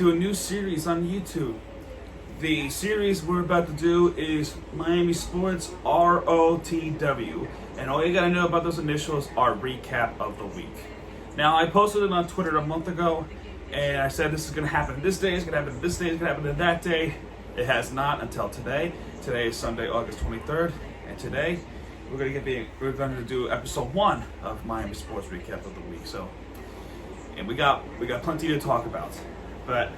to a new series on YouTube. The series we're about to do is Miami Sports ROTW. And all you gotta know about those initials are recap of the week. Now, I posted it on Twitter a month ago, and I said this is gonna happen this day, it's gonna happen this day, it's gonna happen that day. It has not until today. Today is Sunday, August 23rd, and today we're going to do episode 1 of Miami Sports Recap of the Week. So, and we got plenty to talk about. But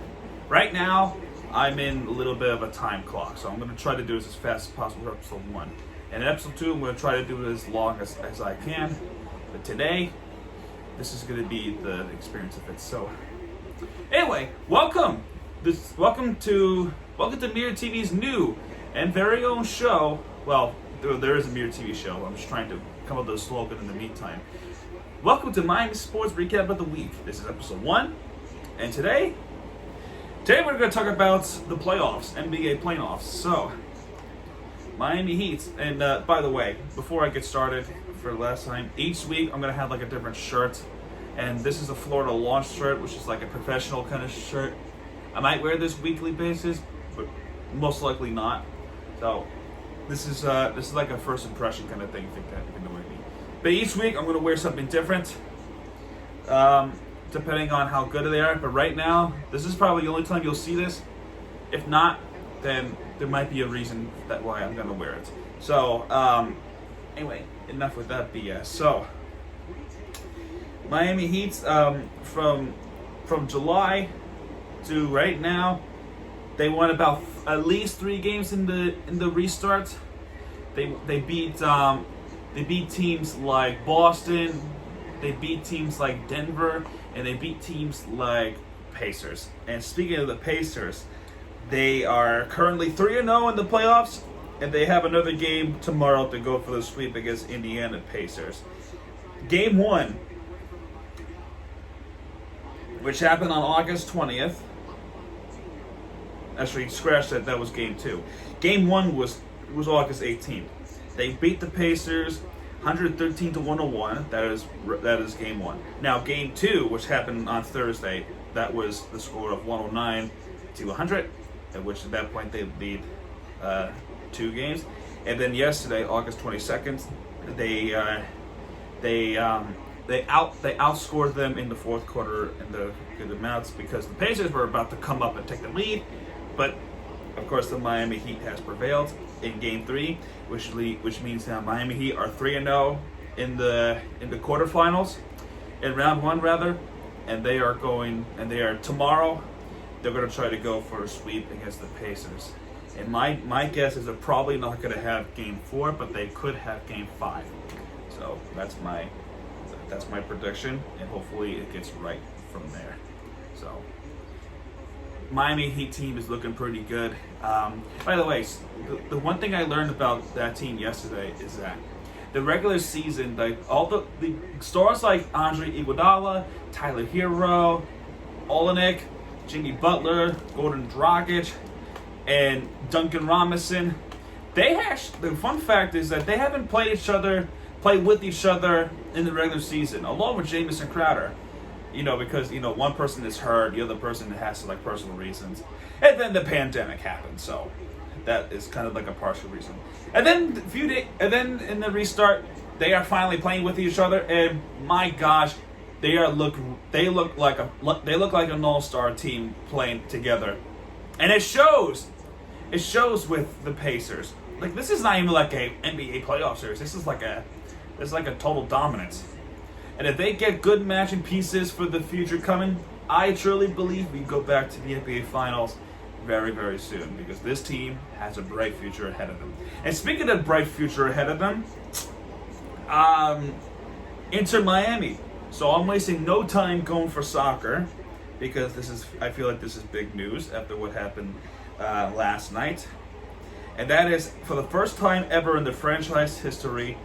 right now, I'm in a little bit of a time clock, so I'm going to try to do this as fast as possible for episode 1. And in episode 2, I'm going to try to do it as long as I can. But today, this is going to be the experience of it. So, anyway, welcome to Mirror TV's new and very own show. Well, there is a Mirror TV show. I'm just trying to come up with a slogan in the meantime. Welcome to Miami Sports Recap of the Week. This is episode 1, and today we're going to talk about the playoffs, NBA playoffs. So, Miami Heat, and by the way, before I get started, for the last time, each week I'm going to have like a different shirt, and this is a Florida Launch shirt, which is like a professional kind of shirt. I might wear this weekly basis, but most likely not. So this is like a first impression kind of thing. Think that you can know what I mean. But each week I'm going to wear something different, depending on how good they are. But right now, this is probably the only time you'll see this. If not, then there might be a reason why I'm going to wear it. So anyway, enough with that BS. So Miami Heat, from July to right now, they won about at least 3 games in the restart. They beat teams like Boston, they beat teams like Denver, and they beat teams like Pacers. And speaking of the Pacers, they are currently 3-0 in the playoffs, and they have another game tomorrow to go for the sweep against Indiana Pacers. Game 1, which happened on August 20th. Actually, scratch that. That was game 2. Game 1 was August 18th. They beat the Pacers 113-101. That is game 1. Now, game 2, which happened on Thursday, that was the score of 109-100, at which at that point they lead 2 games. And then yesterday, August 22nd, they outscored them in the fourth quarter in the good amounts because the Pacers were about to come up and take the lead. But, of course, the Miami Heat has prevailed in Game 3, which means now Miami Heat are 3-0 in the quarterfinals, in round 1 rather, and they are tomorrow. They're going to try to go for a sweep against the Pacers. And my guess is they're probably not going to have Game 4, but they could have Game 5. So that's my prediction, and hopefully it gets right from there. So, Miami Heat team is looking pretty good. By the way, the one thing I learned about that team yesterday is that the regular season, like all the stars like Andre Iguodala, Tyler Hero, Olenek, Jimmy Butler, Gordon Dragic, and Duncan Robinson, the fun fact is that they haven't played with each other in the regular season, along with Jamison Crowder. Because, one person is hurt, the other person has to, personal reasons. And then the pandemic happened, so that is kind of like a partial reason. And then in the restart, they are finally playing with each other, and my gosh, they look like an all-star team playing together. And it shows. It shows with the Pacers. This is not even like a NBA playoff series. This is like a total dominance. And if they get good matching pieces for the future coming, I truly believe we go back to the NBA Finals very, very soon, because this team has a bright future ahead of them. And speaking of bright future ahead of them, Inter Miami. So I'm wasting no time going for soccer, because I feel like this is big news after what happened last night. And that is, for the first time ever in the franchise history,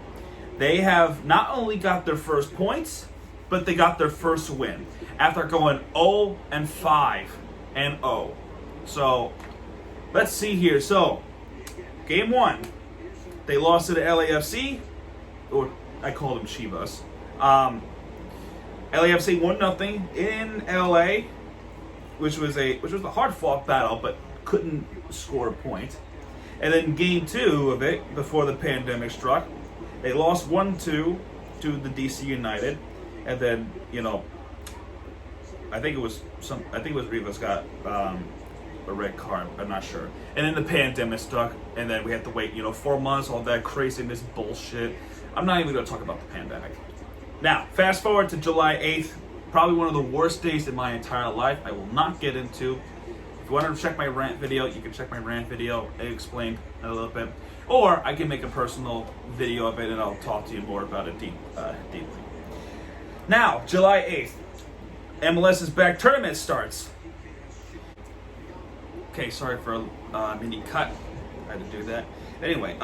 they have not only got their first points, but they got their first win after going 0-5-0. So, let's see here. So, game 1, they lost to the LAFC, or I call them Chivas. LAFC 1-0 in LA. which was a hard fought battle, but couldn't score a point. And then game 2 of it, before the pandemic struck, they lost 1-2 to the DC United, and then I think it was Rivas got a red card. I'm not sure. And then the pandemic struck, and then we had to wait 4 months, all that craziness bullshit. I'm not even going to talk about the pandemic. Now, fast forward to July 8th, probably one of the worst days in my entire life. I will not get into. If you want to check my rant video, you can check my rant video. I explained a little bit. Or I can make a personal video of it, and I'll talk to you more about it deeply. Now, July 8th, MLS is back tournament starts. Okay, sorry for a mini cut. I had to do that. Anyway,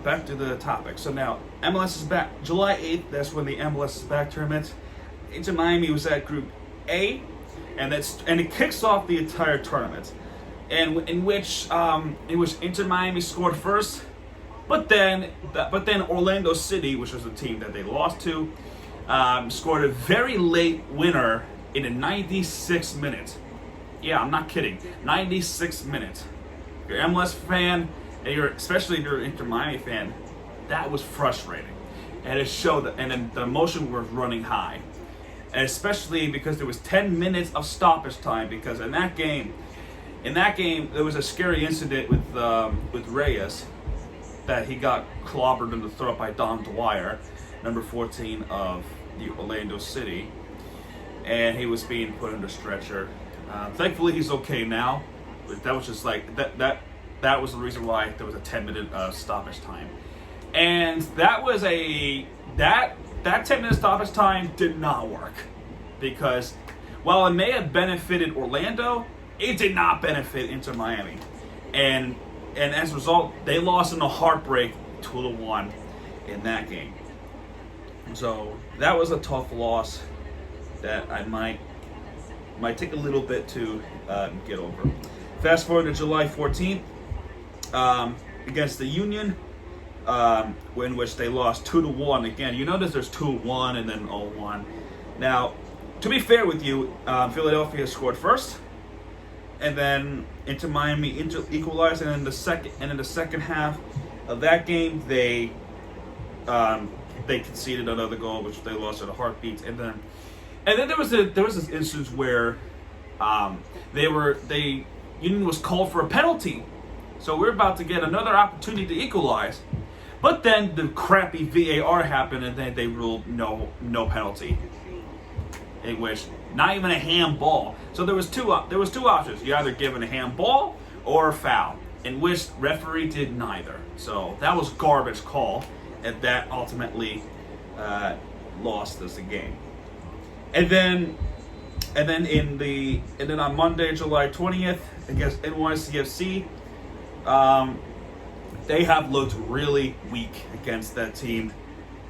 back to the topic. So now, MLS is back. July 8th, that's when the MLS is back tournament. Inter Miami was at Group A, and it kicks off the entire tournament, and in which Inter Miami scored first, but then Orlando City, which was the team that they lost to, scored a very late winner in the 96th minute. Yeah, I'm not kidding. 96th minute. If you're an MLS fan, and especially if you're an Inter Miami fan, that was frustrating, and it showed that, and then the emotion was running high. And especially because there was 10 minutes of stoppage time, because in that game there was a scary incident with Reyes, that he got clobbered in the throat by Don Dwyer, number 14 of the Orlando City, and he was being put under stretcher. Thankfully he's okay now. But that was just like that was the reason why there was a 10-minute stoppage time, and that 10-minute stoppage time did not work, because while it may have benefited Orlando, it did not benefit Inter Miami, and as a result, they lost in a heartbreak 2-1 in that game. So that was a tough loss that I might take a little bit to get over. Fast forward to July 14th, against the Union, in which they lost 2-1. Again, you notice there's 2-1 and then 0-1. Now, to be fair with you, Philadelphia scored first, and then Inter Miami equalized, and in the second half of that game, they conceded another goal, which they lost at a heartbeat, and then there was this instance where Union was called for a penalty, so we're about to get another opportunity to equalize. But then the crappy VAR happened, and then they ruled no penalty, in which not even a handball. So there was two options: you either give it a handball or a foul, in which referee did neither. So that was garbage call, and that ultimately lost us the game. And then on Monday, July 20th, against NYCFC. They have looked really weak against that team,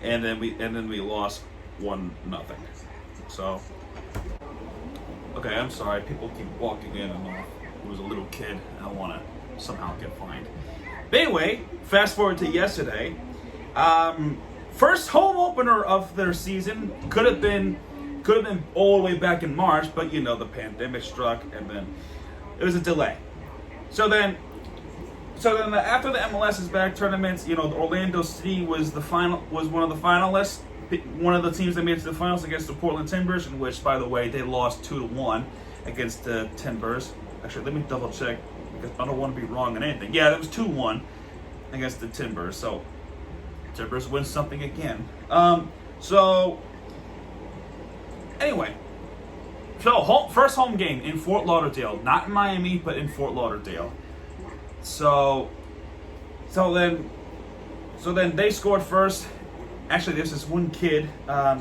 and then we lost 1-0. So, okay, I'm sorry. People keep walking in and off. It was a little kid, and I want to somehow get fined. But anyway, fast forward to yesterday. First home opener of their season. Could have been all the way back in March, but the pandemic struck, and then it was a delay. So then after the MLS is back tournaments, Orlando City was one of the finalists, one of the teams that made it to the finals against the Portland Timbers, in which, by the way, they lost 2-1 against the Timbers. Actually, let me double check, because I don't want to be wrong on anything. Yeah, it was 2-1 against the Timbers. So Timbers win something again. Anyway, first home game in Fort Lauderdale, not in Miami, but in Fort Lauderdale. So then they scored first. Actually, there's this one kid. I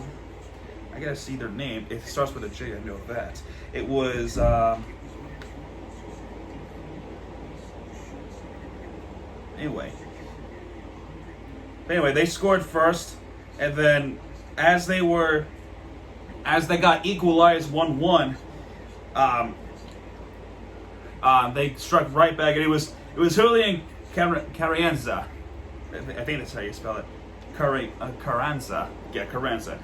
gotta see their name. It starts with a J. I know that. It was. Anyway, they scored first, and then as they got equalized 1-1, they struck right back, and it was Julian Carranza. I think that's how you spell it. Carranza. Yeah, Carranza.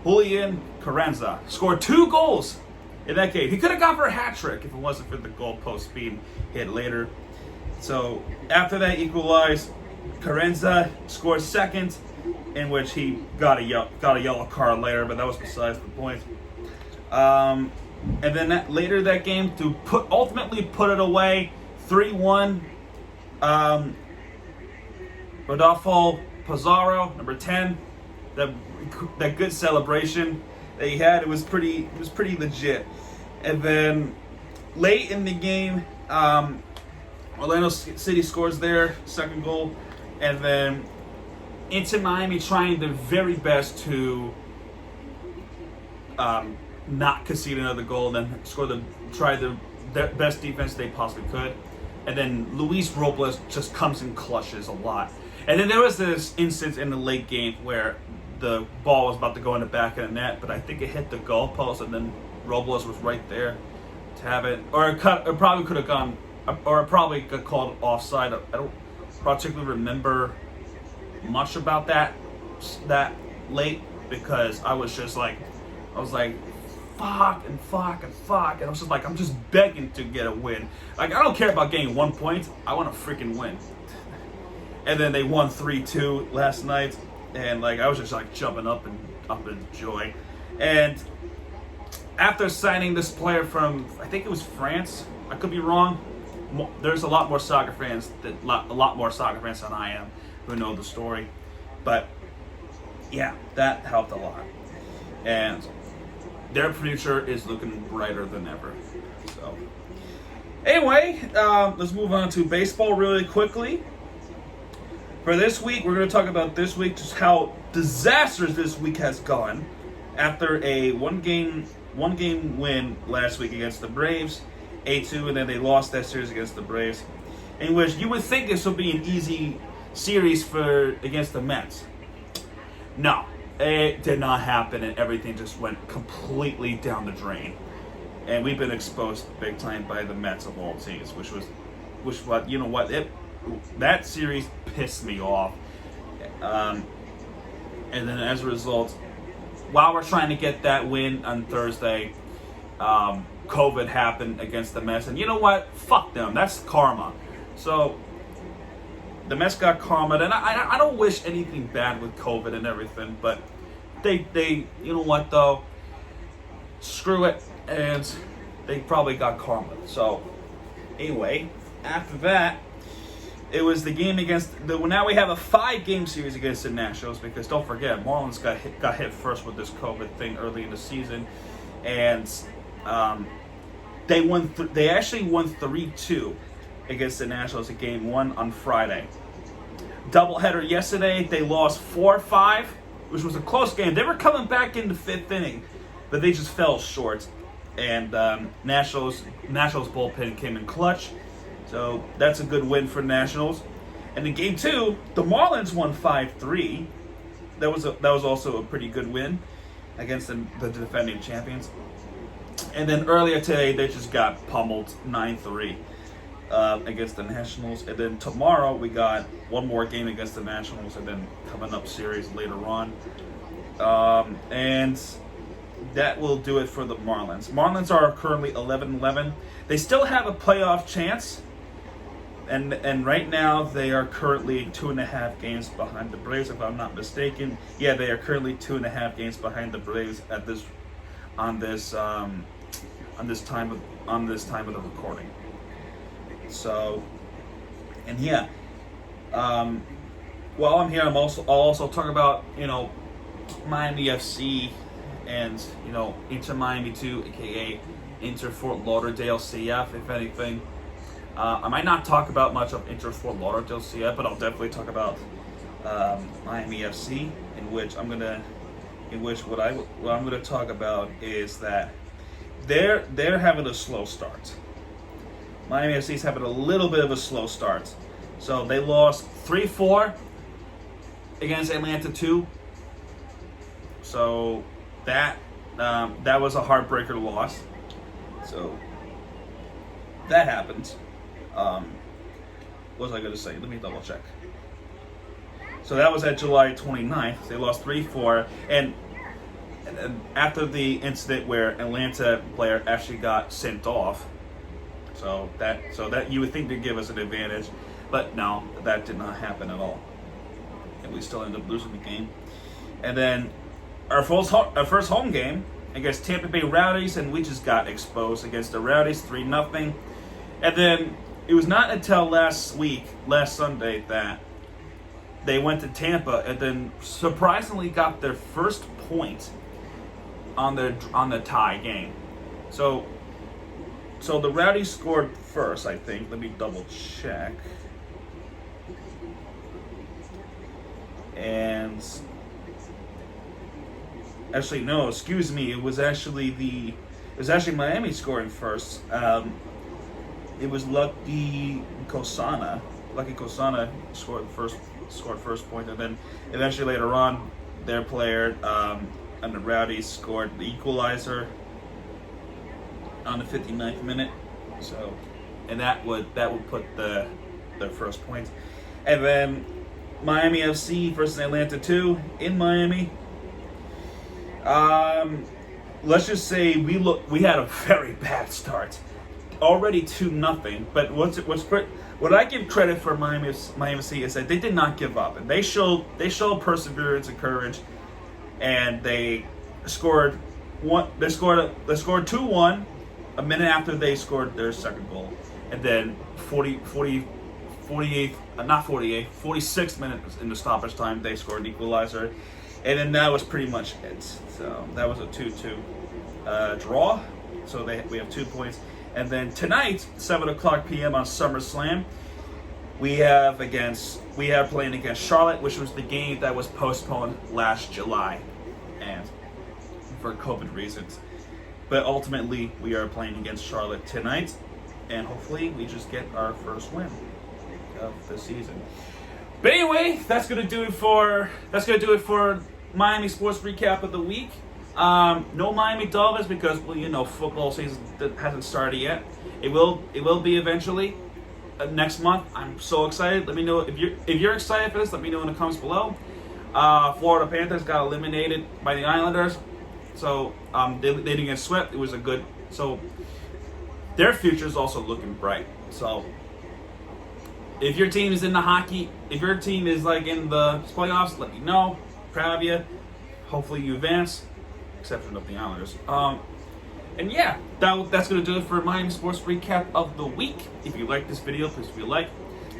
Julian Carranza scored 2 goals in that game. He could have gone for a hat trick if it wasn't for the goalpost being hit later. So after that equalized, Carenza scored second, in which he got a yellow card later, but that was besides the point. And then later that game to ultimately put it away, 3-1. Rodolfo Pizarro, number 10, that good celebration that he had, it was pretty legit. And then late in the game, Orlando City scores their second goal, and then Inter Miami trying their very best to not concede another goal, then try the best defense they possibly could. And then Luis Robles just comes and clutches a lot. And then there was this instance in the late game where the ball was about to go in the back of the net, but I think it hit the goalpost, and then Robles was right there to have it. Or it probably could have gone, or it probably got called offside. I don't particularly remember much about that late, because I was like, fuck. And I was just like, I'm just begging to get a win. Like, I don't care about getting 1 point. I want to freaking win. And then they won 3-2 last night, and like I was just like jumping up in joy. And after signing this player from, I think it was France, I could be wrong. There's a lot more soccer fans than I am who know the story, but yeah, that helped a lot. And their future is looking brighter than ever. So anyway, let's move on to baseball really quickly. For this week, we're going to talk about this week, just how disastrous this week has gone after a one game win last week against the Braves, 8-2, and then they lost that series against the Braves, in which you would think this would be an easy series against the Mets. No, it did not happen, and everything just went completely down the drain. And we've been exposed big time by the Mets of all teams, that series pissed me off. And then as a result, while we're trying to get that win on Thursday, COVID happened against the Mets. And you know what? Fuck them. That's karma. So the Mets got karma. And I don't wish anything bad with COVID and everything, but they you know what though? Screw it. And they probably got karma. So anyway, after that, it was the game now we have a 5-game series against the Nationals, because don't forget, Marlins got hit first with this COVID thing early in the season, and they actually won 3-2 against the Nationals in Game 1 on Friday. Doubleheader yesterday, they lost 4-5, which was a close game. They were coming back in the 5th inning, but they just fell short, and Nationals bullpen came in clutch. So that's a good win for Nationals. And in Game 2, the Marlins won 5-3. That was also a pretty good win against the defending champions. And then earlier today, they just got pummeled 9-3 against the Nationals. And then tomorrow, we got one more game against the Nationals, and then coming up series later on. And that will do it for the Marlins. Marlins are currently 11-11. They still have a playoff chance. And right now, they are currently 2.5 games behind the Braves, if I'm not mistaken. Yeah, they are currently 2.5 games behind the Braves on this time of the recording. So, and yeah, while I'm here, I'll also talk about Miami FC and Inter Miami 2, aka Inter Fort Lauderdale CF, if anything. I might not talk about much of Inter Fort Lauderdale CF, but I'll definitely talk about Miami FC, what I'm gonna talk about is that they're having a slow start. Miami FC is having a little bit of a slow start. So they lost 3-4 against Atlanta 2. So that was a heartbreaker loss. So that happened. What was I going to say? Let me double check. So that was at July 29th. They lost 3-4. And and after the incident where Atlanta player actually got sent off. So that you would think they'd give us an advantage, but no, that did not happen at all, and we still ended up losing the game. And then our first home game against Tampa Bay Rowdies, and we just got exposed against the Rowdies 3-0. And then it was not until last Sunday, that they went to Tampa and then surprisingly got their first point on the tie game. So the Rowdies scored first, I think. Let me double check. And actually, no, excuse me. It was actually Miami scoring first. It was Lucky Kosana. Lucky Kosana scored first point, and then eventually later on, their player and the Rowdies scored the equalizer on the 59th minute. So, and that would put their first point. And then Miami FC versus Atlanta 2 in Miami. Let's just say we had a very bad start. Already 2-0, but what I give credit for Miami FC is that they did not give up, and they showed perseverance and courage, and they scored 2-1 a minute after they scored their second goal, and then 46th minute in the stoppage time they scored an equalizer, and then that was pretty much it. So that was a 2-2 draw. So we have 2 points. And then tonight, 7:00 p.m. on SummerSlam, we have playing against Charlotte, which was the game that was postponed last July, and for COVID reasons. But ultimately, we are playing against Charlotte tonight, and hopefully, we just get our first win of the season. But anyway, that's gonna do it for Miami Sports Recap of the week. No Miami Dolphins because, well, football season hasn't started yet. It will be eventually next month. I'm so excited. Let me know if you're excited for this. Let me know in the comments below. Florida Panthers got eliminated by the Islanders, so they didn't get swept. It was so their future is also looking bright. So if your team is in the hockey, if your team is like in the playoffs, let me know. Proud of you. Hopefully you advance. Exception of the Islanders. And yeah, that's going to do it for Miami Sports Recap of the week. If you like this video, please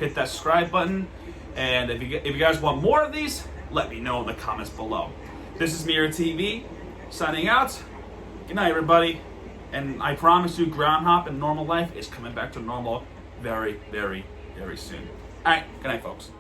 hit that subscribe button. And if you guys want more of these, let me know in the comments below. This is Mirror TV, signing out. Good night, everybody. And I promise you, ground hop and normal life is coming back to normal very, very, very soon. All right, good night, folks.